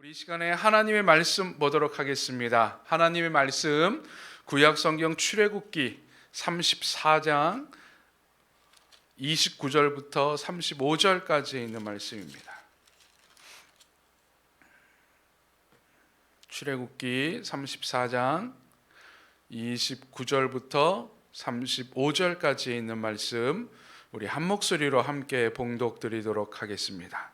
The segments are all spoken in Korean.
우리 이 시간에 하나님의 말씀 보도록 하겠습니다. 하나님의 말씀 구약 성경 출애굽기 34장 29절부터 35절까지 있는 말씀입니다. 출애굽기 34장 29절부터 35절까지 있는 말씀 우리 한 목소리로 함께 봉독 드리도록 하겠습니다.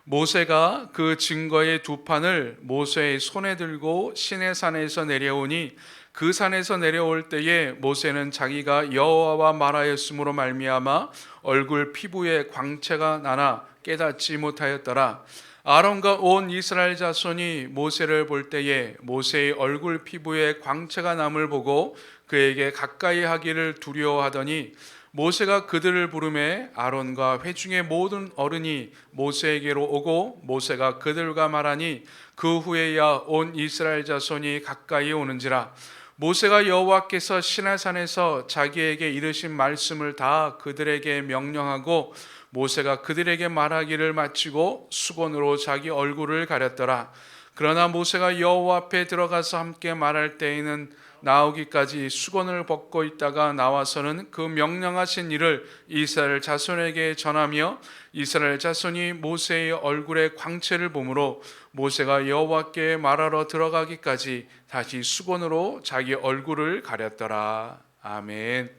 모세가 그 증거의 두 판을 모세의 손에 들고 시내산에서 내려오니 그 산에서 내려올 때에 모세는 자기가 여호와와 말하였으므로 말미암아 얼굴 피부에 광채가 나나 깨닫지 못하였더라. 아론과 온 이스라엘 자손이 모세를 볼 때에 모세의 얼굴 피부에 광채가 남을 보고 그에게 가까이 하기를 두려워하더니 모세가 그들을 부르매 아론과 회중의 모든 어른이 모세에게로 오고 모세가 그들과 말하니 그 후에야 온 이스라엘 자손이 가까이 오는지라. 모세가 여호와께서 시내산에서 자기에게 이르신 말씀을 다 그들에게 명령하고 모세가 그들에게 말하기를 마치고 수건으로 자기 얼굴을 가렸더라. 그러나 모세가 여호와 앞에 들어가서 함께 말할 때에는 나오기까지 수건을 벗고 있다가 나와서는 그 명령하신 일을 이스라엘 자손에게 전하며 이스라엘 자손이 모세의 얼굴에 광채를 보므로 모세가 여호와께 말하러 들어가기까지 다시 수건으로 자기 얼굴을 가렸더라. 아멘.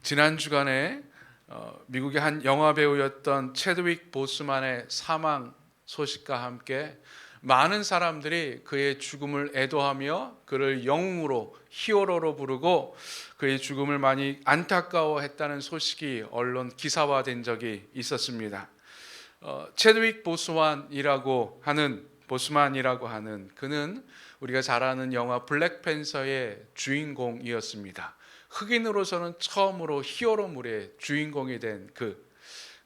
지난 주간에 미국의 한 영화 배우였던 체드윅 보스만의 사망 소식과 함께 많은 사람들이 그의 죽음을 애도하며 그를 영웅으로 히어로로 부르고 그의 죽음을 많이 안타까워했다는 소식이 언론 기사화된 적이 있었습니다. 체드윅 보스만이라고 하는 그는 우리가 잘 아는 영화 블랙팬서의 주인공이었습니다. 흑인으로서는 처음으로 히어로물의 주인공이 된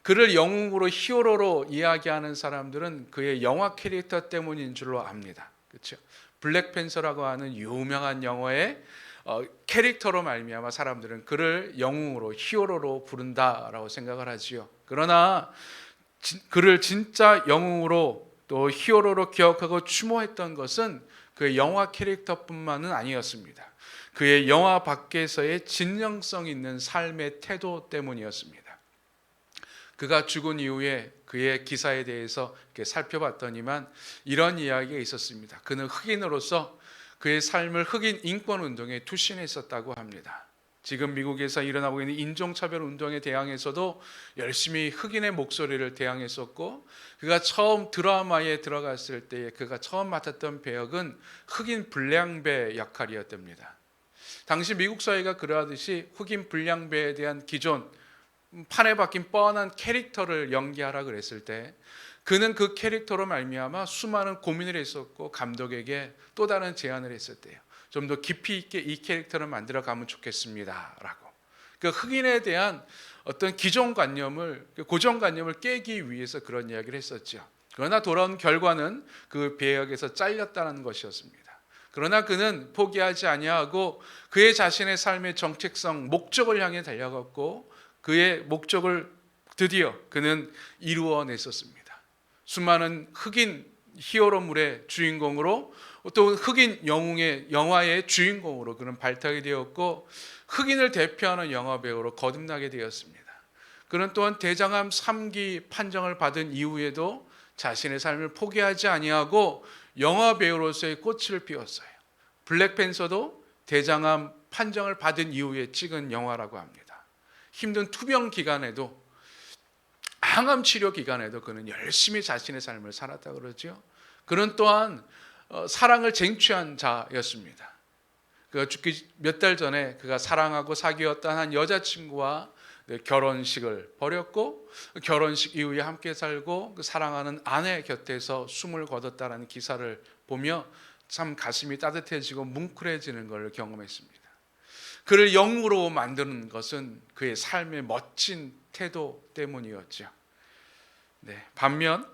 그를 영웅으로 히어로로 이야기하는 사람들은 그의 영화 캐릭터 때문인 줄로 압니다. 그렇죠? 블랙팬서라고 하는 유명한 영화의 캐릭터로 말미암아 사람들은 그를 영웅으로 히어로로 부른다라고 생각을 하지요. 그러나 그를 진짜 영웅으로 또 히어로로 기억하고 추모했던 것은 그의 영화 캐릭터뿐만은 아니었습니다. 그의 영화 밖에서의 진정성 있는 삶의 태도 때문이었습니다. 그가 죽은 이후에 그의 기사에 대해서 살펴봤더니만 이런 이야기가 있었습니다. 그는 흑인으로서 그의 삶을 흑인 인권운동에 투신했었다고 합니다. 지금 미국에서 일어나고 있는 인종차별 운동에 대항해서도 열심히 흑인의 목소리를 대항했었고, 그가 처음 드라마에 들어갔을 때에 그가 처음 맡았던 배역은 흑인 불량배 역할이었답니다. 당시 미국 사회가 그러하듯이 흑인 불량배에 대한 기존 판에 박힌 뻔한 캐릭터를 연기하라 그랬을 때 그는 그 캐릭터로 말미암아 수많은 고민을 했었고 감독에게 또 다른 제안을 했을 때요. 좀 더 깊이 있게 이 캐릭터를 만들어 가면 좋겠습니다 라고. 그 흑인에 대한 어떤 고정관념을 깨기 위해서 그런 이야기를 했었죠. 그러나 돌아온 결과는 그 배역에서 잘렸다는 것이었습니다. 그러나 그는 포기하지 아니하고 그의 자신의 삶의 정체성, 목적을 향해 달려갔고 그의 목적을 드디어 그는 이루어냈었습니다. 수많은 흑인 히어로물의 주인공으로 또 흑인 영화의 주인공으로 그는 발탁이 되었고 흑인을 대표하는 영화배우로 거듭나게 되었습니다. 그는 또한 대장암 3기 판정을 받은 이후에도 자신의 삶을 포기하지 아니하고 영화배우로서의 꽃을 피웠어요. 블랙팬서도 대장암 판정을 받은 이후에 찍은 영화라고 합니다. 힘든 투병 기간에도 항암 치료 기간에도 그는 열심히 자신의 삶을 살았다 그러죠. 그는 또한 사랑을 쟁취한 자였습니다. 그가 죽기 몇 달 전에 그가 사랑하고 사귀었던 한 여자친구와 결혼식을 벌였고 결혼식 이후에 함께 살고 그 사랑하는 아내 곁에서 숨을 거뒀다는 기사를 보며 참 가슴이 따뜻해지고 뭉클해지는 것을 경험했습니다. 그를 영웅으로 만드는 것은 그의 삶의 멋진 태도 때문이었죠. 반면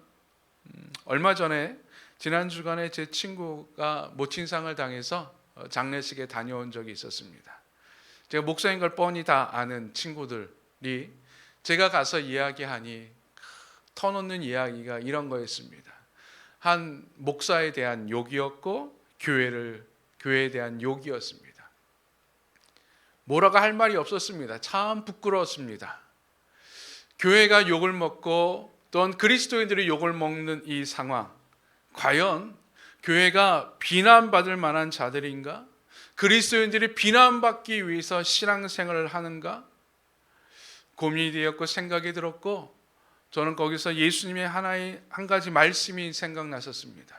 얼마 전에 지난 주간에 제 친구가 모친상을 당해서 장례식에 다녀온 적이 있었습니다. 제가 목사인 걸 뻔히 다 아는 친구들이 제가 가서 이야기하니 터놓는 이야기가 이런 거였습니다. 한 목사에 대한 욕이었고 교회에 대한 욕이었습니다. 뭐라고 할 말이 없었습니다. 참 부끄러웠습니다. 교회가 욕을 먹고 또는 그리스도인들이 욕을 먹는 이 상황, 과연 교회가 비난받을 만한 자들인가? 그리스도인들이 비난받기 위해서 신앙생활을 하는가? 고민이 되었고 생각이 들었고, 저는 거기서 예수님의 한 가지 말씀이 생각났었습니다.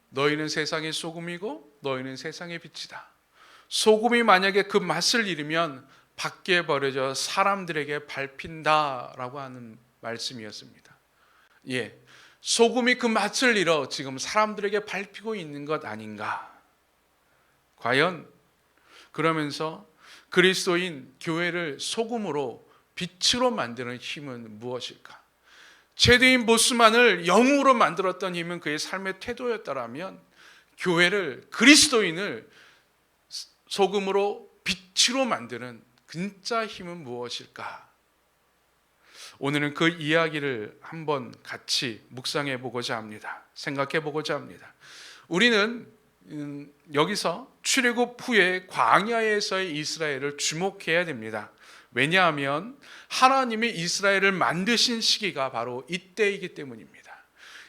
너희는 세상의 소금이고 너희는 세상의 빛이다. 소금이 만약에 그 맛을 잃으면 밖에 버려져 사람들에게 밟힌다라고 하는 말씀이었습니다. 소금이 그 맛을 잃어 지금 사람들에게 밟히고 있는 것 아닌가? 과연 그러면서 그리스도인 교회를 소금으로 빛으로 만드는 힘은 무엇일까? 최대인 보스만을 영웅으로 만들었던 힘은 그의 삶의 태도였다라면 교회를, 그리스도인을 소금으로 빛으로 만드는 진짜 힘은 무엇일까? 오늘은 그 이야기를 한번 같이 묵상해 보고자 합니다. 생각해 보고자 합니다. 우리는 여기서 출애굽 후에 광야에서의 이스라엘을 주목해야 됩니다. 왜냐하면 하나님이 이스라엘을 만드신 시기가 바로 이때이기 때문입니다.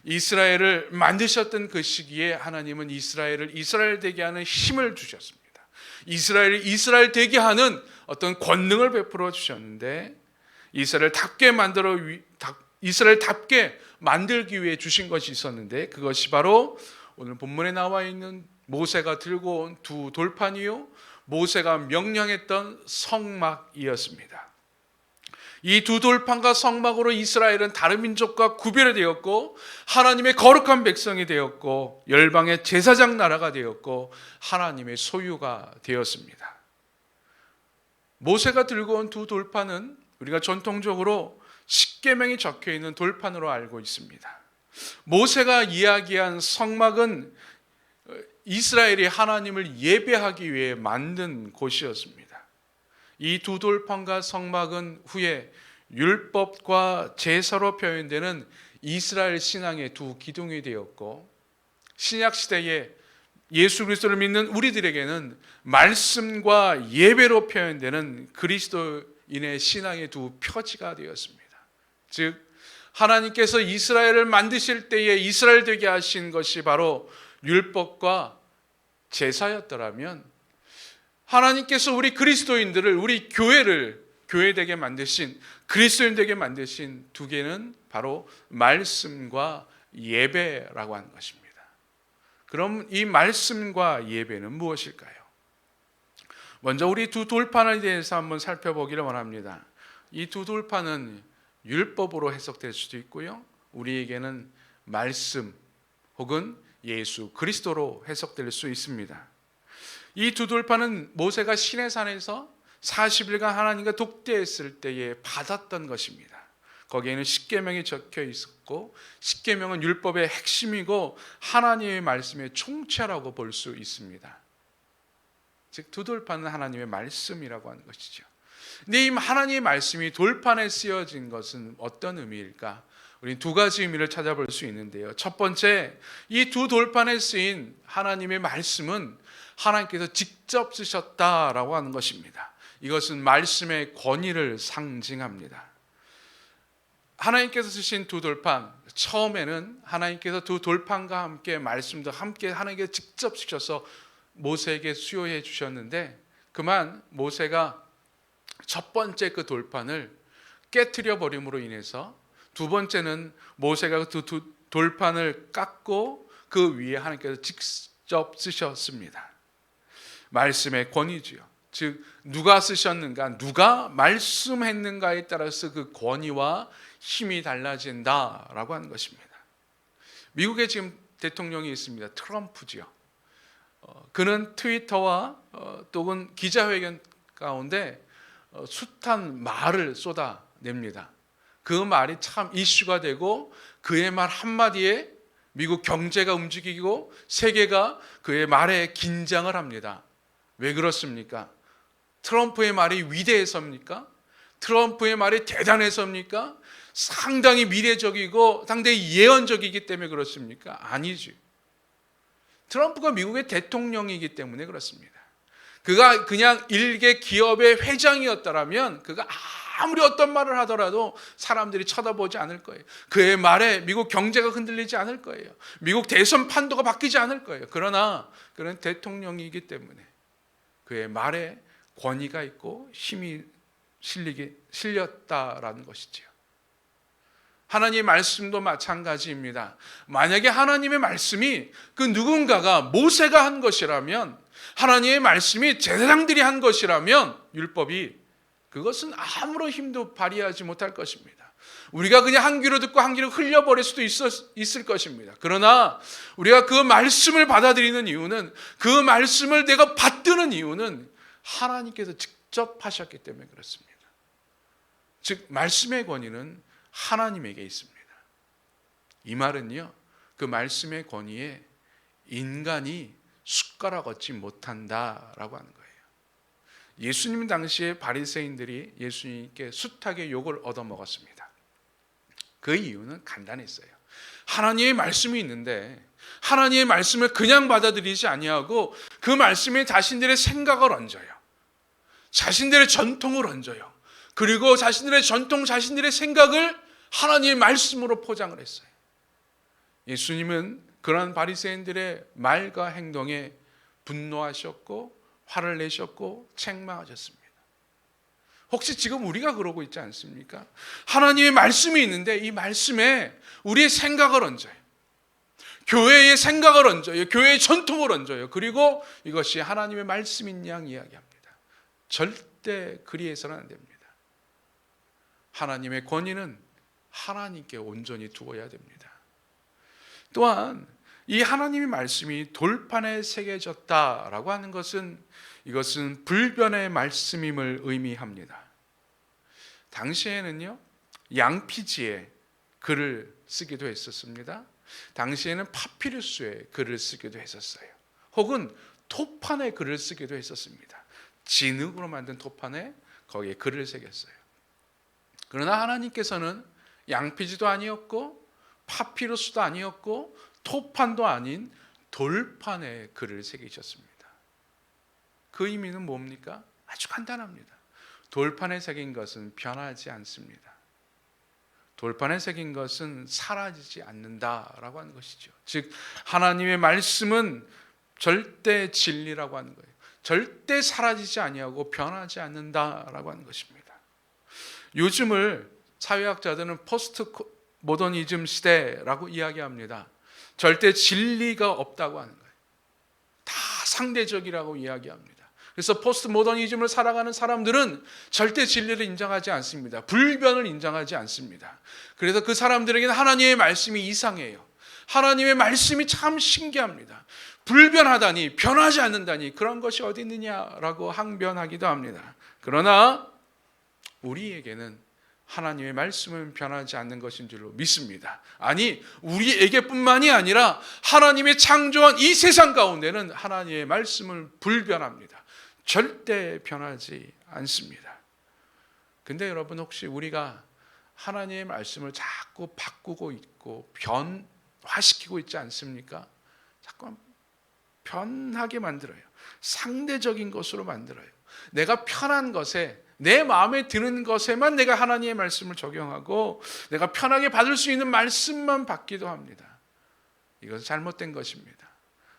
이스라엘을 만드셨던 그 시기에 하나님은 이스라엘을 이스라엘 되게 하는 힘을 주셨습니다. 이스라엘을 이스라엘 되게 하는 어떤 권능을 베풀어 주셨는데, 이스라엘답게 만들기 위해 주신 것이 있었는데, 그것이 바로 오늘 본문에 나와 있는 모세가 들고 온 두 돌판이요, 모세가 명령했던 성막이었습니다. 이 두 돌판과 성막으로 이스라엘은 다른 민족과 구별이 되었고 하나님의 거룩한 백성이 되었고 열방의 제사장 나라가 되었고 하나님의 소유가 되었습니다. 모세가 들고 온 두 돌판은 우리가 전통적으로 십계명이 적혀 있는 돌판으로 알고 있습니다. 모세가 이야기한 성막은 이스라엘이 하나님을 예배하기 위해 만든 곳이었습니다. 이 두 돌판과 성막은 후에 율법과 제사로 표현되는 이스라엘 신앙의 두 기둥이 되었고, 신약 시대에 예수 그리스도를 믿는 우리들에게는 말씀과 예배로 표현되는 그리스도인의 신앙의 두 표지가 되었습니다. 즉 하나님께서 이스라엘을 만드실 때에 이스라엘 되게 하신 것이 바로 율법과 제사였더라면, 하나님께서 우리 그리스도인들을, 우리 교회를 교회되게 만드신, 그리스도인 되게 만드신 두 개는 바로 말씀과 예배라고 하는 것입니다. 그럼 이 말씀과 예배는 무엇일까요? 먼저 우리 두 돌판에 대해서 한번 살펴보기를 원합니다. 이 두 돌판은 율법으로 해석될 수도 있고요, 우리에게는 말씀 혹은 예수 그리스도로 해석될 수 있습니다. 이 두 돌판은 모세가 시내산에서 40일간 하나님과 독대했을 때에 받았던 것입니다. 거기에는 십계명이 적혀 있었고, 십계명은 율법의 핵심이고 하나님의 말씀의 총체라고 볼 수 있습니다. 즉 두 돌판은 하나님의 말씀이라고 하는 것이죠. 근데 이 하나님의 말씀이 돌판에 쓰여진 것은 어떤 의미일까? 우리는 두 가지 의미를 찾아볼 수 있는데요. 첫 번째, 이 두 돌판에 쓰인 하나님의 말씀은 하나님께서 직접 쓰셨다라고 하는 것입니다. 이것은 말씀의 권위를 상징합니다. 하나님께서 쓰신 두 돌판, 처음에는 하나님께서 두 돌판과 함께 말씀도 함께 하나님께서 직접 쓰셔서 모세에게 수여해 주셨는데, 그만 모세가 첫 번째 그 돌판을 깨트려 버림으로 인해서 두 번째는 모세가 그 두 돌판을 깎고 그 위에 하나님께서 직접 쓰셨습니다. 말씀의 권위지요. 즉 누가 쓰셨는가, 누가 말씀했는가에 따라서 그 권위와 힘이 달라진다라고 하는 것입니다. 미국에 지금 대통령이 있습니다. 트럼프지요. 그는 트위터와 또는 기자회견 가운데 숱한 말을 쏟아냅니다. 그 말이 참 이슈가 되고 그의 말 한마디에 미국 경제가 움직이고 세계가 그의 말에 긴장을 합니다. 왜 그렇습니까? 트럼프의 말이 위대해서입니까? 트럼프의 말이 대단해서입니까? 상당히 미래적이고 상당히 예언적이기 때문에 그렇습니까? 아니지. 트럼프가 미국의 대통령이기 때문에 그렇습니다. 그가 그냥 일개 기업의 회장이었더라면 그가 아무리 어떤 말을 하더라도 사람들이 쳐다보지 않을 거예요. 그의 말에 미국 경제가 흔들리지 않을 거예요. 미국 대선 판도가 바뀌지 않을 거예요. 그러나 그는 대통령이기 때문에 그의 말에 권위가 있고 힘이 실렸다라는 것이지요. 하나님의 말씀도 마찬가지입니다. 만약에 하나님의 말씀이 그 누군가가 모세가 한 것이라면, 하나님의 말씀이 제사장들이 한 것이라면 율법이, 그것은 아무런 힘도 발휘하지 못할 것입니다. 우리가 그냥 한 귀로 듣고 한 귀로 흘려버릴 수도 있을 것입니다. 그러나 우리가 그 말씀을 받아들이는 이유는, 그 말씀을 내가 받드는 이유는 하나님께서 직접 하셨기 때문에 그렇습니다. 즉 말씀의 권위는 하나님에게 있습니다. 이 말은요, 그 말씀의 권위에 인간이 숟가락 얻지 못한다라고 하는 거예요. 예수님 당시에 바리새인들이 예수님께 숱하게 욕을 얻어먹었습니다. 그 이유는 간단했어요. 하나님의 말씀이 있는데 하나님의 말씀을 그냥 받아들이지 아니하고 그 말씀에 자신들의 생각을 얹어요. 자신들의 전통을 얹어요. 그리고 자신들의 전통, 자신들의 생각을 하나님의 말씀으로 포장을 했어요. 예수님은 그러한 바리새인들의 말과 행동에 분노하셨고 화를 내셨고 책망하셨습니다. 혹시 지금 우리가 그러고 있지 않습니까? 하나님의 말씀이 있는데 이 말씀에 우리의 생각을 얹어요. 교회의 생각을 얹어요. 교회의 전통을 얹어요. 그리고 이것이 하나님의 말씀인 양 이야기합니다. 절대 그리해서는 안 됩니다. 하나님의 권위는 하나님께 온전히 두어야 됩니다. 또한 이 하나님의 말씀이 돌판에 새겨졌다라고 하는 것은, 이것은 불변의 말씀임을 의미합니다. 당시에는요, 양피지에 글을 쓰기도 했었습니다. 당시에는 파피루스에 글을 쓰기도 했었어요. 혹은 토판에 글을 쓰기도 했었습니다. 진흙으로 만든 토판에 거기에 글을 새겼어요. 그러나 하나님께서는 양피지도 아니었고 파피루스도 아니었고 토판도 아닌 돌판에 글을 새기셨습니다. 그 의미는 뭡니까? 아주 간단합니다. 돌판에 새긴 것은 변하지 않습니다. 돌판에 새긴 것은 사라지지 않는다라고 하는 것이죠. 즉 하나님의 말씀은 절대 진리라고 하는 거예요. 절대 사라지지 아니하고 변하지 않는다라고 하는 것입니다. 요즘을 사회학자들은 포스트 모더니즘 시대라고 이야기합니다. 절대 진리가 없다고 하는 거예요. 다 상대적이라고 이야기합니다. 그래서 포스트 모더니즘을 살아가는 사람들은 절대 진리를 인정하지 않습니다. 불변을 인정하지 않습니다. 그래서 그 사람들에게는 하나님의 말씀이 이상해요. 하나님의 말씀이 참 신기합니다. 불변하다니, 변하지 않는다니, 그런 것이 어디 있느냐라고 항변하기도 합니다. 그러나 우리에게는 하나님의 말씀은 변하지 않는 것인 줄로 믿습니다. 아니, 우리에게뿐만이 아니라 하나님의 창조한 이 세상 가운데는 하나님의 말씀을 불변합니다. 절대 변하지 않습니다. 근데 여러분, 혹시 우리가 하나님의 말씀을 자꾸 바꾸고 있고 변화시키고 있지 않습니까? 자꾸 변하게 만들어요. 상대적인 것으로 만들어요. 내가 편한 것에, 내 마음에 드는 것에만 내가 하나님의 말씀을 적용하고 내가 편하게 받을 수 있는 말씀만 받기도 합니다. 이것은 잘못된 것입니다.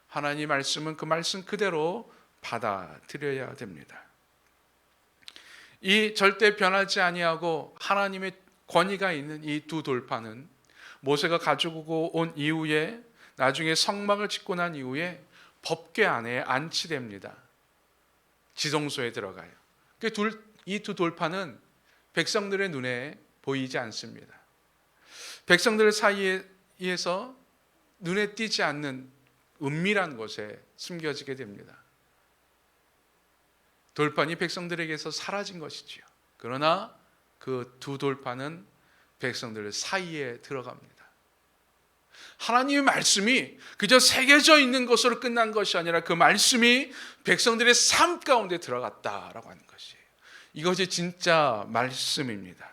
하나님의 말씀은 그 말씀 그대로 받아들여야 됩니다. 이 절대 변하지 아니하고 하나님의 권위가 있는 이 두 돌판은 모세가 가지고 온 이후에, 나중에 성막을 짓고 난 이후에 법궤 안에 안치됩니다. 지성소에 들어가요. 이 두 돌판은 백성들의 눈에 보이지 않습니다. 백성들 사이에서 눈에 띄지 않는 은밀한 곳에 숨겨지게 됩니다. 돌판이 백성들에게서 사라진 것이지요. 그러나 그 두 돌판은 백성들 사이에 들어갑니다. 하나님의 말씀이 그저 새겨져 있는 것으로 끝난 것이 아니라 그 말씀이 백성들의 삶 가운데 들어갔다라고 하는 것이에요. 이것이 진짜 말씀입니다.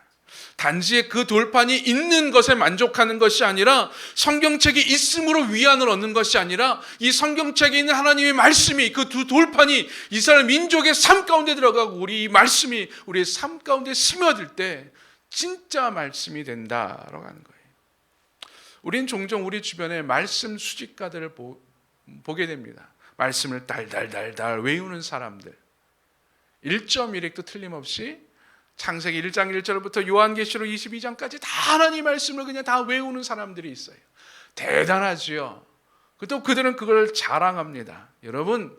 단지 그 돌판이 있는 것에 만족하는 것이 아니라 성경책이 있음으로 위안을 얻는 것이 아니라 이 성경책에 있는 하나님의 말씀이 그 두 돌판이 이스라엘 민족의 삶 가운데 들어가고 우리 이 말씀이 우리의 삶 가운데 스며들 때 진짜 말씀이 된다라고 하는 거예요. 우린 종종 우리 주변에 말씀 수집가들을 보게 됩니다. 말씀을 달달달달 외우는 사람들, 1.1획도 틀림없이 창세기 1장 1절부터 요한계시록 22장까지 다 하나님 말씀을 그냥 다 외우는 사람들이 있어요. 대단하지요. 또 그들은 그걸 자랑합니다. 여러분,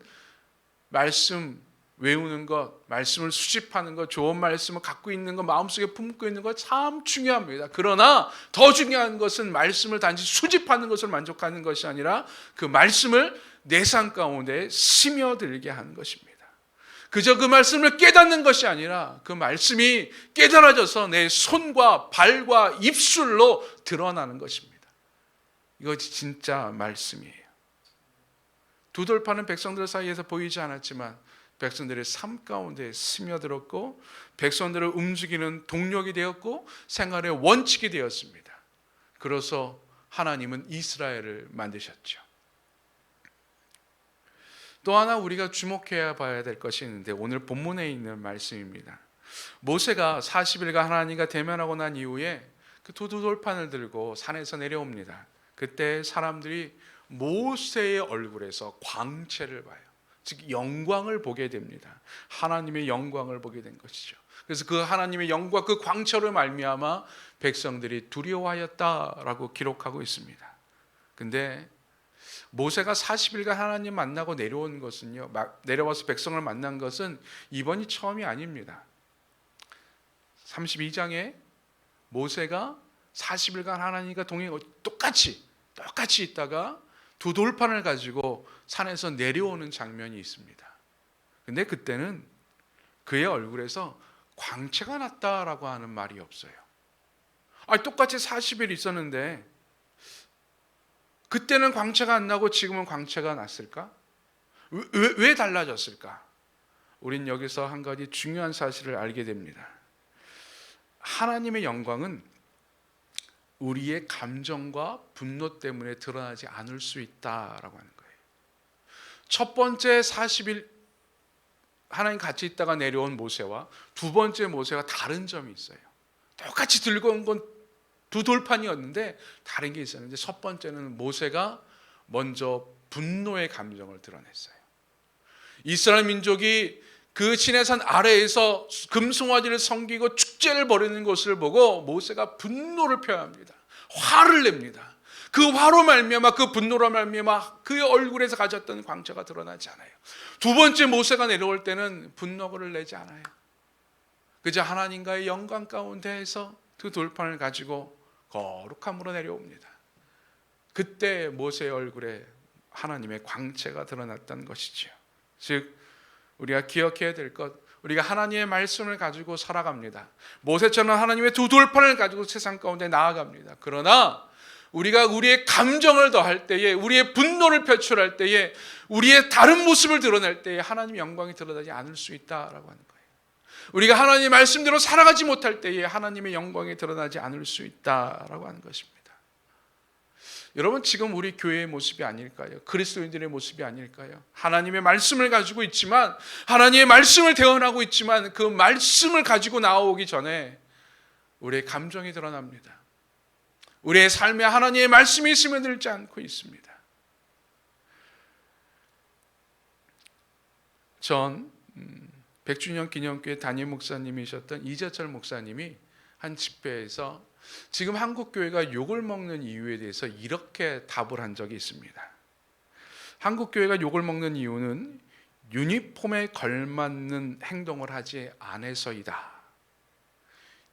말씀 외우는 것, 말씀을 수집하는 것, 좋은 말씀을 갖고 있는 것, 마음속에 품고 있는 것 참 중요합니다. 그러나 더 중요한 것은 말씀을 단지 수집하는 것을 만족하는 것이 아니라 그 말씀을 내 삶 가운데 스며들게 하는 것입니다. 그저 그 말씀을 깨닫는 것이 아니라 그 말씀이 깨달아져서 내 손과 발과 입술로 드러나는 것입니다. 이것이 진짜 말씀이에요. 두 돌판은 백성들 사이에서 보이지 않았지만 백성들의 삶 가운데 스며들었고 백성들을 움직이는 동력이 되었고 생활의 원칙이 되었습니다. 그래서 하나님은 이스라엘을 만드셨죠. 또 하나 우리가 주목해야 봐야 될 것이 있는데 오늘 본문에 있는 말씀입니다. 모세가 40일간 하나님과 대면하고 난 이후에 그 두 돌판을 들고 산에서 내려옵니다. 그때 사람들이 모세의 얼굴에서 광채를 봐요. 즉 영광을 보게 됩니다. 하나님의 영광을 보게 된 것이죠. 그래서 그 하나님의 영광, 그 광채로 말미암아 백성들이 두려워하였다라고 기록하고 있습니다. 근데 모세가 40일간 하나님 만나고 내려온 것은요, 내려와서 백성을 만난 것은 이번이 처음이 아닙니다. 32장에 모세가 40일간 하나님과 똑같이 있다가 두 돌판을 가지고 산에서 내려오는 장면이 있습니다. 근데 그때는 그의 얼굴에서 광채가 났다라고 하는 말이 없어요. 똑같이 40일 있었는데 그때는 광채가 안 나고 지금은 광채가 났을까? 왜 달라졌을까? 우린 여기서 한 가지 중요한 사실을 알게 됩니다. 하나님의 영광은 우리의 감정과 분노 때문에 드러나지 않을 수 있다라고 하는 거예요. 첫 번째 40일 하나님 같이 있다가 내려온 모세와 두 번째 모세가 다른 점이 있어요. 똑같이 들고 온 건 두 돌판이었는데 다른 게 있었는데 첫 번째는 모세가 먼저 분노의 감정을 드러냈어요. 이스라엘 민족이 그 시내산 아래에서 금송아지를 섬기고 축제를 벌이는 것을 보고 모세가 분노를 표합니다. 화를 냅니다. 그 화로 말미암아 그 분노로 말미암아 그의 얼굴에서 가졌던 광채가 드러나지 않아요. 두 번째 모세가 내려올 때는 분노를 내지 않아요. 그저 하나님과의 영광 가운데에서 그 돌판을 가지고 거룩함으로 내려옵니다. 그때 모세의 얼굴에 하나님의 광채가 드러났던 것이죠. 즉 우리가 기억해야 될 것, 우리가 하나님의 말씀을 가지고 살아갑니다. 모세처럼 하나님의 두 돌판을 가지고 세상 가운데 나아갑니다. 그러나 우리가 우리의 감정을 더할 때에, 우리의 분노를 표출할 때에, 우리의 다른 모습을 드러낼 때에 하나님의 영광이 드러나지 않을 수 있다라고 하는 거예요. 우리가 하나님의 말씀대로 살아가지 못할 때에 하나님의 영광이 드러나지 않을 수 있다라고 하는 것입니다. 여러분, 지금 우리 교회의 모습이 아닐까요? 그리스도인들의 모습이 아닐까요? 하나님의 말씀을 가지고 있지만, 하나님의 말씀을 대언하고 있지만 그 말씀을 가지고 나오기 전에 우리의 감정이 드러납니다. 우리의 삶에 하나님의 말씀이 스며들지 않고 있습니다. 전 100주년 기념교회 담임 목사님이셨던 이재철 목사님이 한 집회에서 지금 한국 교회가 욕을 먹는 이유에 대해서 이렇게 답을 한 적이 있습니다. 한국 교회가 욕을 먹는 이유는 유니폼에 걸맞는 행동을 하지 않아서이다.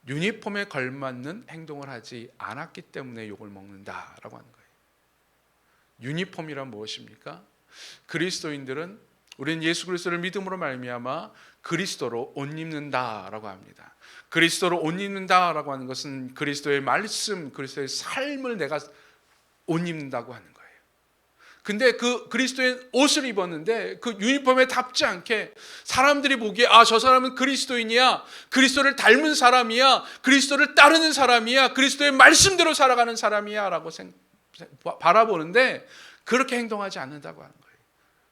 유니폼에 걸맞는 행동을 하지 않았기 때문에 욕을 먹는다라고 하는 거예요. 유니폼이란 무엇입니까? 그리스도인들은, 우리는 예수 그리스도를 믿음으로 말미암아 그리스도로 옷 입는다라고 합니다. 그리스도로 옷 입는다라고 하는 것은 그리스도의 말씀, 그리스도의 삶을 내가 옷 입는다고 하는 거예요. 근데 그 그리스도인 옷을 입었는데 그 유니폼에 답지 않게 사람들이 보기에 저 사람은 그리스도인이야, 그리스도를 닮은 사람이야, 그리스도를 따르는 사람이야, 그리스도의 말씀대로 살아가는 사람이야 라고 바라보는데 그렇게 행동하지 않는다고 하는 거예요.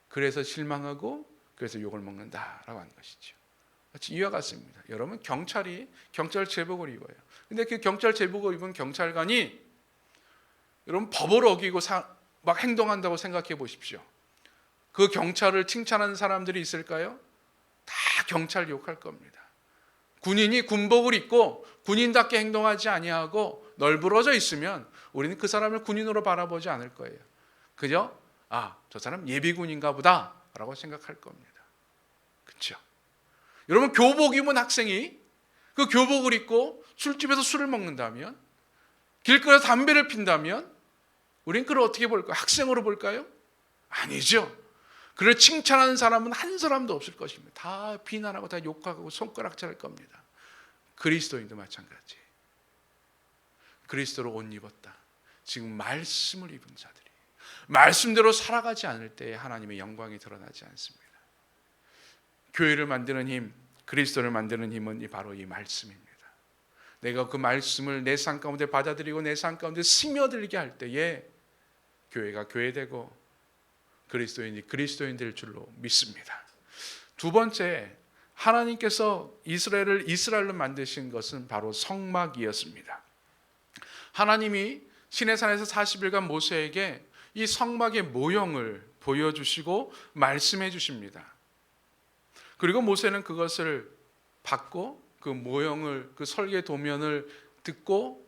그래서 실망하고 그래서 욕을 먹는다라고 하는 것이죠. 이와 같습니다. 여러분, 경찰 제복을 입어요. 근데 그 경찰 제복을 입은 경찰관이 여러분 법을 어기고 막 행동한다고 생각해 보십시오. 그 경찰을 칭찬하는 사람들이 있을까요? 다 경찰 욕할 겁니다. 군인이 군복을 입고 군인답게 행동하지 아니하고 널브러져 있으면 우리는 그 사람을 군인으로 바라보지 않을 거예요. 그죠? 저 사람 예비군인가 보다 라고 생각할 겁니다. 그렇죠? 여러분, 교복 입은 학생이 그 교복을 입고 술집에서 술을 먹는다면, 길거리에서 담배를 핀다면 우린 그를 어떻게 볼까요? 학생으로 볼까요? 아니죠. 그를 칭찬하는 사람은 한 사람도 없을 것입니다. 다 비난하고 다 욕하고 손가락질할 겁니다. 그리스도인도 마찬가지. 그리스도로 옷 입었다. 지금 말씀을 입은 자들이 말씀대로 살아가지 않을 때에 하나님의 영광이 드러나지 않습니다. 교회를 만드는 힘, 그리스도를 만드는 힘은 바로 이 말씀입니다. 내가 그 말씀을 내 삶 가운데 받아들이고 내 삶 가운데 스며들게 할 때에 교회가 교회되고 그리스도인이 그리스도인 될 줄로 믿습니다. 두 번째, 하나님께서 이스라엘을 이스라엘로 만드신 것은 바로 성막이었습니다. 하나님이 시내산에서 40일간 모세에게 이 성막의 모형을 보여주시고 말씀해 주십니다. 그리고 모세는 그것을 받고 그 모형을, 그 설계 도면을 듣고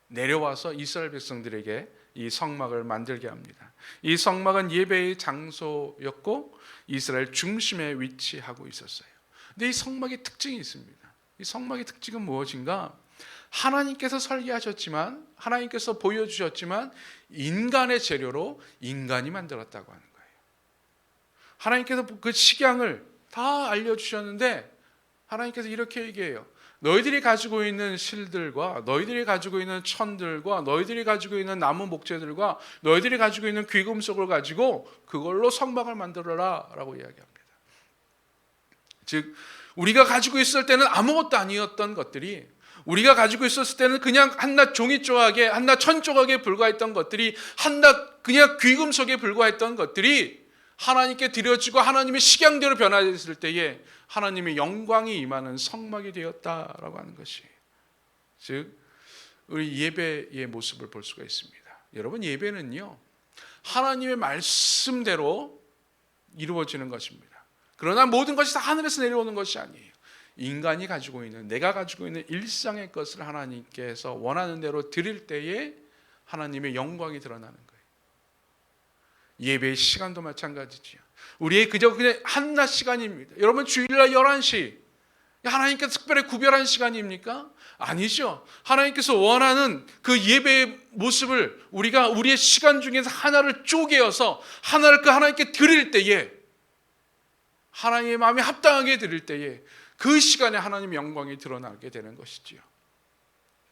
내려와서 이스라엘 백성들에게 이 성막을 만들게 합니다. 이 성막은 예배의 장소였고 이스라엘 중심에 위치하고 있었어요. 근데 이 성막의 특징이 있습니다. 이 성막의 특징은 무엇인가? 하나님께서 설계하셨지만, 하나님께서 보여주셨지만 인간의 재료로 인간이 만들었다고 하는 거예요. 하나님께서 그 식양을 다 알려주셨는데 하나님께서 이렇게 얘기해요. 너희들이 가지고 있는 실들과 너희들이 가지고 있는 천들과 너희들이 가지고 있는 나무 목재들과 너희들이 가지고 있는 귀금속을 가지고 그걸로 성막을 만들어라 라고 이야기합니다. 즉 우리가 가지고 있을 때는 아무것도 아니었던 것들이, 우리가 가지고 있었을 때는 그냥 한낱 종이 조각에, 한낱 천 조각에 불과했던 것들이, 한낱 그냥 귀금속에 불과했던 것들이 하나님께 드려지고 하나님의 식양대로 변화됐을 때에 하나님의 영광이 임하는 성막이 되었다라고 하는 것이, 즉 우리 예배의 모습을 볼 수가 있습니다. 여러분, 예배는요 하나님의 말씀대로 이루어지는 것입니다. 그러나 모든 것이 다 하늘에서 내려오는 것이 아니에요. 인간이 가지고 있는, 내가 가지고 있는 일상의 것을 하나님께서 원하는 대로 드릴 때에 하나님의 영광이 드러나는 거예요. 예배의 시간도 마찬가지지요. 우리의 그냥 한낮 시간입니다. 여러분, 주일날 11시 하나님께서 특별히 구별한 시간입니까? 아니죠. 하나님께서 원하는 그 예배의 모습을 우리가 우리의 시간 중에서 하나를 쪼개어서 하나를 그 하나님께 드릴 때에, 하나님의 마음에 합당하게 드릴 때에 그 시간에 하나님의 영광이 드러나게 되는 것이지요.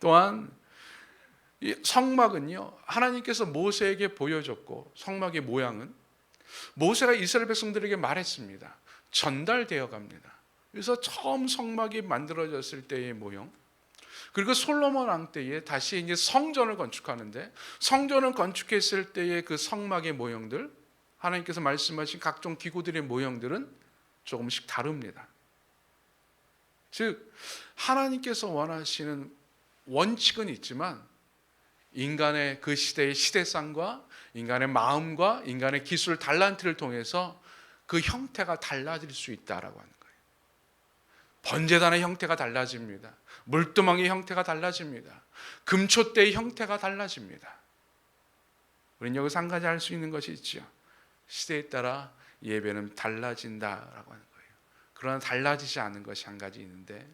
또한 이 성막은요 하나님께서 모세에게 보여줬고, 성막의 모양은 모세가 이스라엘 백성들에게 말했습니다. 전달되어 갑니다. 그래서 처음 성막이 만들어졌을 때의 모형, 그리고 솔로몬 왕 때에 다시 이제 성전을 건축하는데, 성전을 건축했을 때의 그 성막의 모형들, 하나님께서 말씀하신 각종 기구들의 모형들은 조금씩 다릅니다. 즉 하나님께서 원하시는 원칙은 있지만 인간의 그 시대의 시대상과 인간의 마음과 인간의 기술 달란트를 통해서 그 형태가 달라질 수 있다라고 하는 거예요. 번제단의 형태가 달라집니다. 물두멍의 형태가 달라집니다. 금촛대의 형태가 달라집니다. 우리는 여기서 한 가지 알 수 있는 것이 있죠. 시대에 따라 예배는 달라진다라고 하는 거예요. 그러나 달라지지 않은 것이 한 가지 있는데,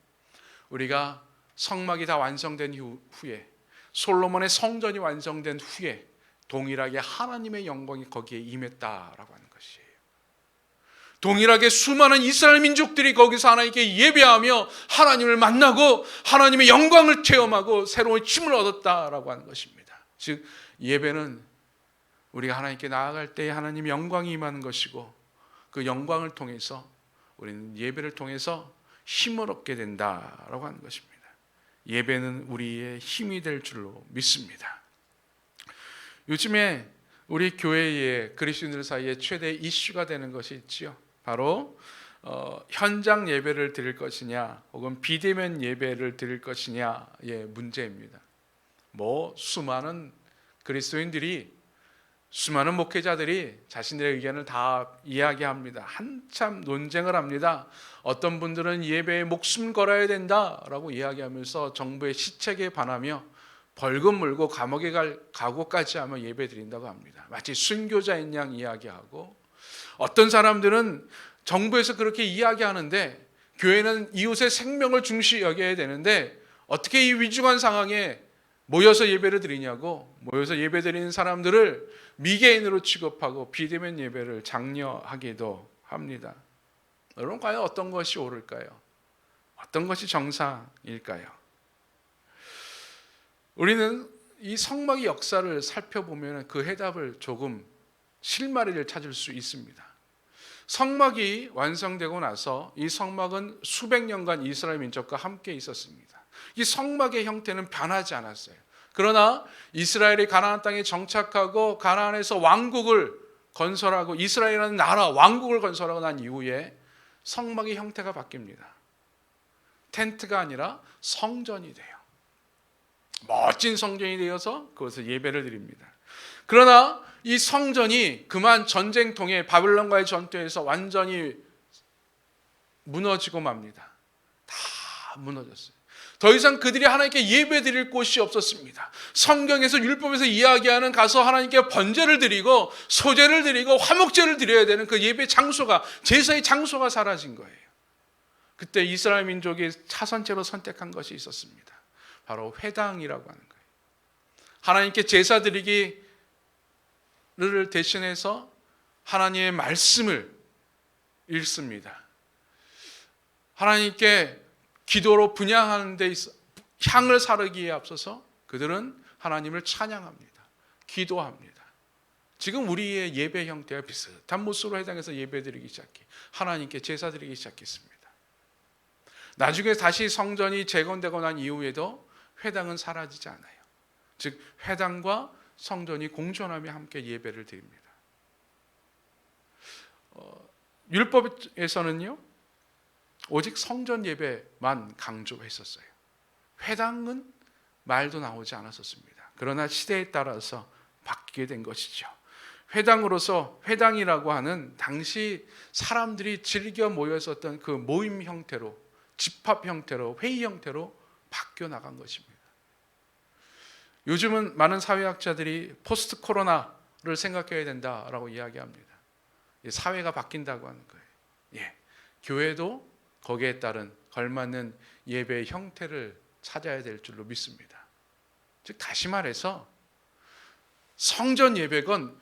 우리가 성막이 다 완성된 후에, 솔로몬의 성전이 완성된 후에 동일하게 하나님의 영광이 거기에 임했다라고 하는 것이에요. 동일하게 수많은 이스라엘 민족들이 거기서 하나님께 예배하며 하나님을 만나고 하나님의 영광을 체험하고 새로운 힘을 얻었다라고 하는 것입니다. 즉 예배는 우리가 하나님께 나아갈 때 하나님의 영광이 임하는 것이고, 그 영광을 통해서 우리는 예배를 통해서 힘을 얻게 된다라고 하는 것입니다. 예배는 우리의 힘이 될 줄로 믿습니다. 요즘에 우리 교회의 그리스도인들 사이에 최대 이슈가 되는 것이 있지요. 바로 현장 예배를 드릴 것이냐 혹은 비대면 예배를 드릴 것이냐의 문제입니다. 수많은 그리스도인들이, 수많은 목회자들이 자신들의 의견을 다 이야기합니다. 한참 논쟁을 합니다. 어떤 분들은 예배에 목숨 걸어야 된다라고 이야기하면서 정부의 시책에 반하며 벌금 물고 감옥에 갈 각오까지 하며 예배 드린다고 합니다. 마치 순교자인 양 이야기하고, 어떤 사람들은 정부에서 그렇게 이야기하는데 교회는 이웃의 생명을 중시 여겨야 되는데 어떻게 이 위중한 상황에 모여서 예배를 드리냐고, 모여서 예배 드리는 사람들을 미개인으로 취급하고 비대면 예배를 장려하기도 합니다. 여러분, 과연 어떤 것이 옳을까요? 어떤 것이 정상일까요? 우리는 이 성막의 역사를 살펴보면 그 해답을 조금 실마리를 찾을 수 있습니다. 성막이 완성되고 나서 이 성막은 수백 년간 이스라엘 민족과 함께 있었습니다. 이 성막의 형태는 변하지 않았어요. 그러나 이스라엘이 가나안 땅에 정착하고 가나안에서 왕국을 건설하고, 이스라엘이라는 나라 왕국을 건설하고 난 이후에 성막의 형태가 바뀝니다. 텐트가 아니라 성전이 돼요. 멋진 성전이 되어서 그것을 예배를 드립니다. 그러나 이 성전이 그만 전쟁통에 바벨론과의 전투에서 완전히 무너지고 맙니다. 다 무너졌어요. 더 이상 그들이 하나님께 예배 드릴 곳이 없었습니다. 성경에서, 율법에서 이야기하는 가서 하나님께 번제를 드리고 소제를 드리고 화목제를 드려야 되는 그 예배 장소가, 제사의 장소가 사라진 거예요. 그때 이스라엘 민족이 차선제로 선택한 것이 있었습니다. 바로 회당이라고 하는 거예요. 하나님께 제사 드리기를 대신해서 하나님의 말씀을 읽습니다. 하나님께 기도로 분향하는 데 있어 향을 사르기에 앞서서 그들은 하나님을 찬양합니다. 기도합니다. 지금 우리의 예배 형태와 비슷한 모습으로 회당에서 예배 드리기 시작해 하나님께 제사 드리기 시작했습니다. 나중에 다시 성전이 재건되고 난 이후에도 회당은 사라지지 않아요. 즉 회당과 성전이 공존하며 함께 예배를 드립니다. 율법에서는요, 오직 성전 예배만 강조했었어요. 회당은 말도 나오지 않았었습니다. 그러나 시대에 따라서 바뀌게 된 것이죠. 회당으로서, 회당이라고 하는 당시 사람들이 즐겨 모였었던 그 모임 형태로, 집합 형태로, 회의 형태로 바뀌어 나간 것입니다. 요즘은 많은 사회학자들이 포스트 코로나를 생각해야 된다라고 이야기합니다. 사회가 바뀐다고 하는 거예요. 교회도 거기에 따른 걸맞는 예배의 형태를 찾아야 될 줄로 믿습니다. 즉 다시 말해서 성전 예배건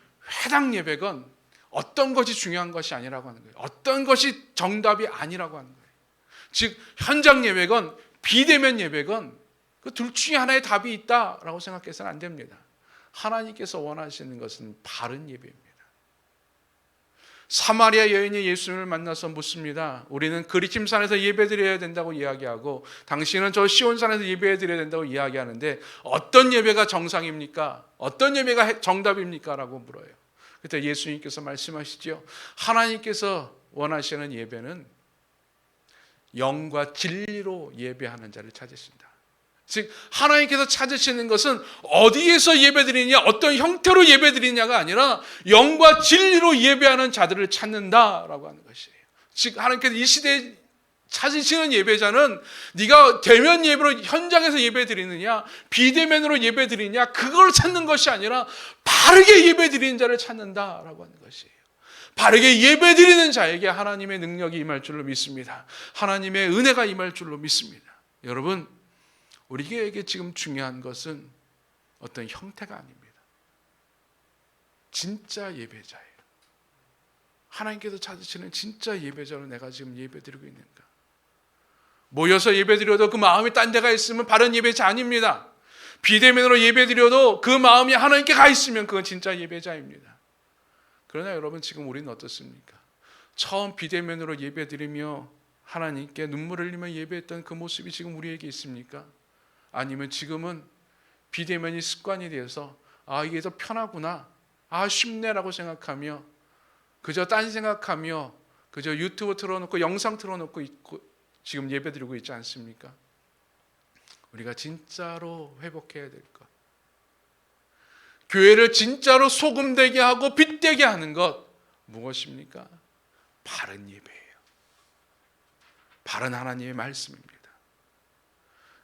회당 예배건 어떤 것이 중요한 것이 아니라고 하는 거예요. 어떤 것이 정답이 아니라고 하는 거예요. 즉 현장 예배건 비대면 예배건 그 둘 중에 하나의 답이 있다라고 생각해서는 안 됩니다. 하나님께서 원하시는 것은 바른 예배입니다. 사마리아 여인이 예수님을 만나서 묻습니다. 우리는 그리심산에서 예배드려야 된다고 이야기하고 당신은 저 시온산에서 예배드려야 된다고 이야기하는데 어떤 예배가 정상입니까? 어떤 예배가 정답입니까? 라고 물어요. 그때 예수님께서 말씀하시죠. 하나님께서 원하시는 예배는 영과 진리로 예배하는 자를 찾으신다. 즉 하나님께서 찾으시는 것은 어디에서 예배드리냐, 어떤 형태로 예배드리냐가 아니라 영과 진리로 예배하는 자들을 찾는다라고 하는 것이에요. 즉 하나님께서 이 시대에 찾으시는 예배자는 네가 대면 예배로 현장에서 예배드리느냐 비대면으로 예배드리느냐 그걸 찾는 것이 아니라 바르게 예배드리는 자를 찾는다라고 하는 것이에요. 바르게 예배드리는 자에게 하나님의 능력이 임할 줄로 믿습니다. 하나님의 은혜가 임할 줄로 믿습니다. 여러분, 우리에게 지금 중요한 것은 어떤 형태가 아닙니다. 진짜 예배자예요. 하나님께서 찾으시는 진짜 예배자로 내가 지금 예배드리고 있는가? 모여서 예배드려도 그 마음이 딴 데가 있으면 바른 예배자 아닙니다. 비대면으로 예배드려도 그 마음이 하나님께 가 있으면 그건 진짜 예배자입니다. 그러나 여러분, 지금 우리는 어떻습니까? 처음 비대면으로 예배드리며 하나님께 눈물을 흘리며 예배했던 그 모습이 지금 우리에게 있습니까? 아니면 지금은 비대면이 습관이 되어서 이게 더 편하구나, 쉽네라고 생각하며 그저 딴 생각하며 그저 유튜브 틀어놓고 영상 틀어놓고 있고 지금 예배드리고 있지 않습니까? 우리가 진짜로 회복해야 될 것, 교회를 진짜로 소금되게 하고 빛되게 하는 것 무엇입니까? 바른 예배예요. 바른 하나님의 말씀입니다.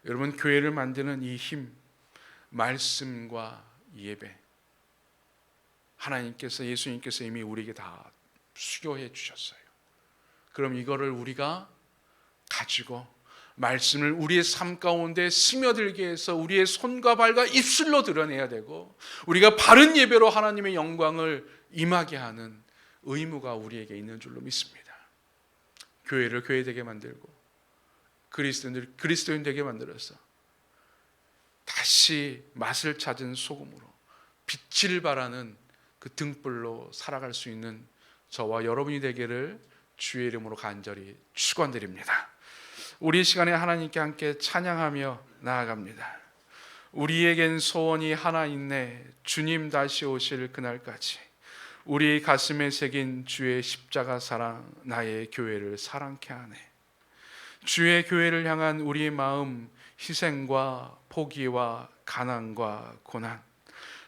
여러분, 교회를 만드는 이 힘, 말씀과 예배, 하나님께서, 예수님께서 이미 우리에게 다 수교해 주셨어요. 그럼 이거를 우리가 가지고 말씀을 우리의 삶 가운데 스며들게 해서 우리의 손과 발과 입술로 드러내야 되고, 우리가 바른 예배로 하나님의 영광을 임하게 하는 의무가 우리에게 있는 줄로 믿습니다. 교회를 교회되게 만들고 그리스도인들 그리스도인 되게 만들어서 다시 맛을 찾은 소금으로 빛을 발하는 그 등불로 살아갈 수 있는 저와 여러분이 되기를 주의 이름으로 간절히 축원드립니다. 우리 시간에 하나님께 함께 찬양하며 나아갑니다. 우리에겐 소원이 하나 있네, 주님 다시 오실 그날까지. 우리 가슴에 새긴 주의 십자가 사랑, 나의 교회를 사랑케 하네. 주의 교회를 향한 우리의 마음, 희생과 포기와 가난과 고난,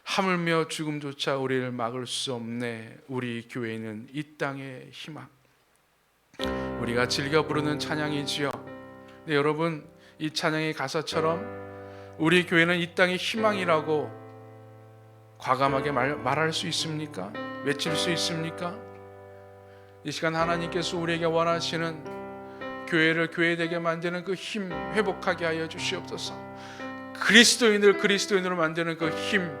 하물며 죽음조차 우리를 막을 수 없네. 우리 교회는 이 땅의 희망. 우리가 즐겨 부르는 찬양이지요. 네, 여러분, 이 찬양의 가사처럼 우리 교회는 이 땅의 희망이라고 과감하게 말할 수 있습니까? 외칠 수 있습니까? 이 시간 하나님께서 우리에게 원하시는 교회를 교회되게 만드는 그 힘 회복하게 하여 주시옵소서. 그리스도인으로 만드는 그 힘,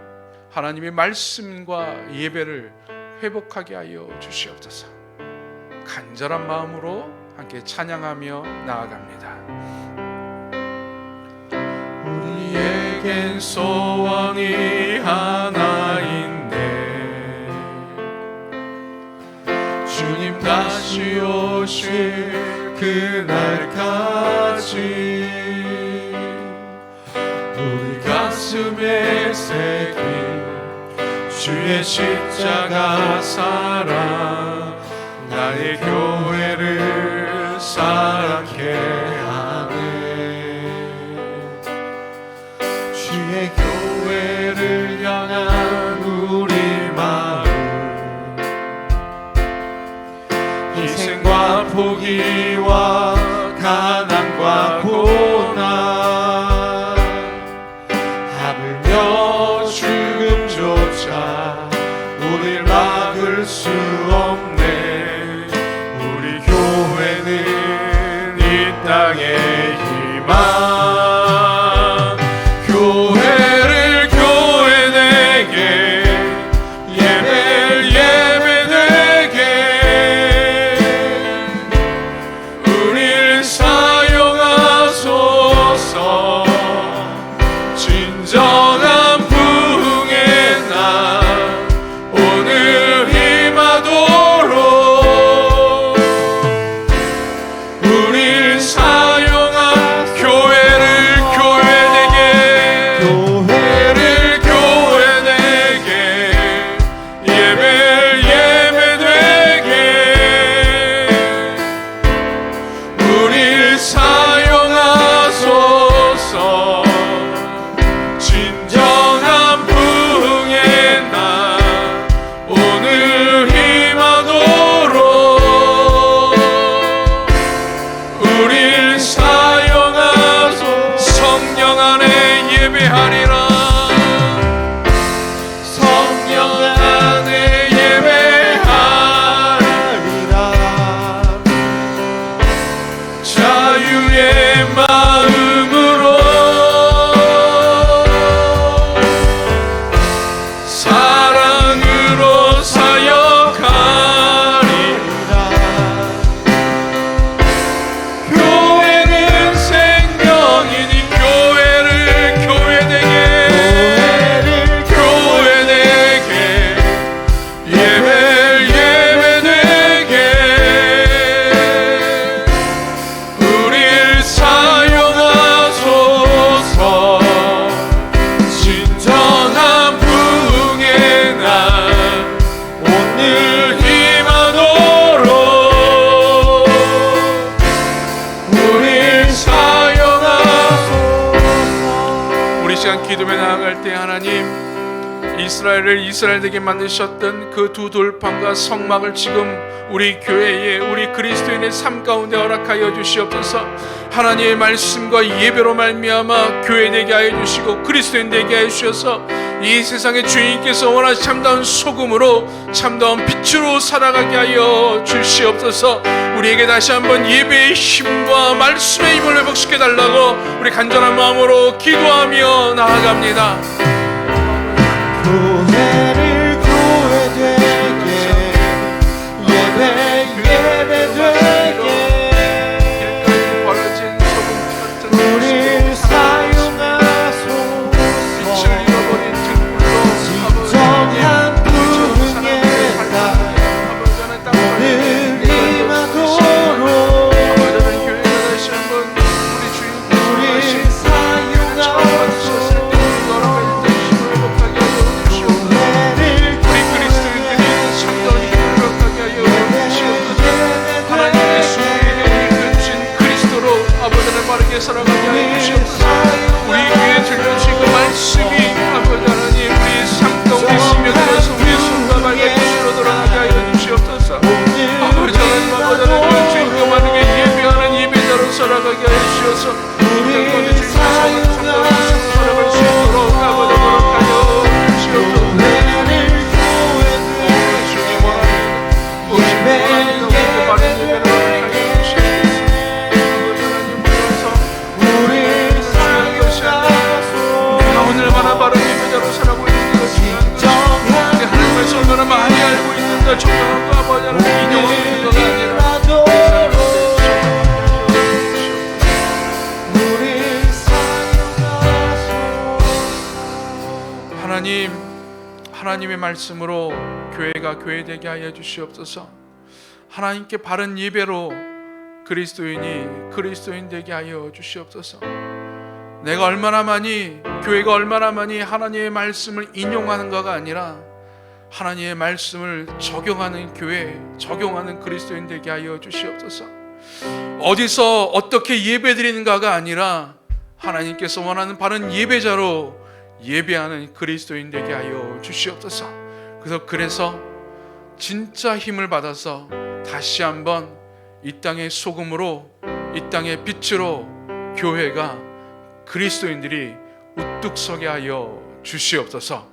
하나님의 말씀과 예배를 회복하게 하여 주시옵소서. 간절한 마음으로 함께 찬양하며 나아갑니다. 우리에겐 소원이 하나 있네, 주님 다시 오실 그날까지. 우리 가슴에 새긴 주의 십자가 사랑, 나의 교회를 사랑케 하네. 주의 교회를 향한 우리 마음, 희생과 포기와 가난과 고난, 하물며 죽음조차 우릴 막을 수 없네. 우리 교회는 이 땅의 희망. 교회를 교회되게, 예배를 예배되게, 우리를 사용하소서. 진정한 부흥의 날 오늘 임하도록 기도에 나아갈 때 하나님, 이스라엘을 이스라엘에게 만드셨던 그 두 돌판과 성막을 지금 우리 교회에, 우리 그리스도인의 삶 가운데 허락하여 주시옵소서. 하나님의 말씀과 예배로 말미암아 교회 되게 하여 주시고 그리스도인 되게 하여 주셔서 이 세상의 주인께서 원하신 참다운 소금으로 참다운 빛으로 살아가게 하여 주시옵소서. 우리에게 다시 한번 예배의 힘과 말씀의 힘을 회복시켜 달라고 우리 간절한 마음으로 기도하며 나아갑니다. 교회를 교회 되게, 예배 되게 우리 사용하소서. 진정한 부흥의 날 오늘 임하도록 우리 사용하소서. 살아가게 하여 주시옵소서. 우리 귀에 들려주신 그 말씀이 아버지 하나님 우리 삶 가운데 스며들어서 우리의 손과 발과 뜻으로 돌아가게 하여 주시옵소서. 아버지 하나님, 아버지 하나님 주님과 만나게 예배하는 예배자로 살아가게 하여 주셔서 우리 가운데 주님께서 참다운 모습으로 살아갈 수 있도록 아버지 허락하여 주시옵소서. 주님 원합니다. 우리의 바른 예배를 허락하여 주시옵소서. 얼마나 바른 예배자로 살아고 있는 것이 중요한 것이고 하나님께서 얼마나 많이 알고 있는가 정당한 거 아버지 하나님 인정하고 있는 것이 아니라 하나님, 하나님의 말씀으로 교회가 교회되게 하여 주시옵소서. 하나님께 바른 예배로 그리스도인이 그리스도인 되게 하여 주시옵소서. 내가 얼마나 많이, 교회가 얼마나 많이 하나님의 말씀을 인용하는가가 아니라 하나님의 말씀을 적용하는 교회, 적용하는 그리스도인 되게 하여 주시옵소서. 어디서 어떻게 예배드리는가가 아니라 하나님께서 원하는 바른 예배자로 예배하는 그리스도인 되게 하여 주시옵소서. 그래서 진짜 힘을 받아서 다시 한번 이 땅의 소금으로, 이 땅의 빛으로 교회가, 그리스도인들이 우뚝 서게 하여 주시옵소서.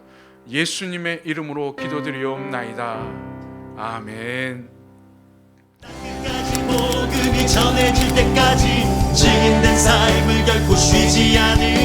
예수님의 이름으로 기도드리옵나이다. 아멘. 끝까지 복음이 전해질 때까지 증인된 삶을 결코 쉬지 않을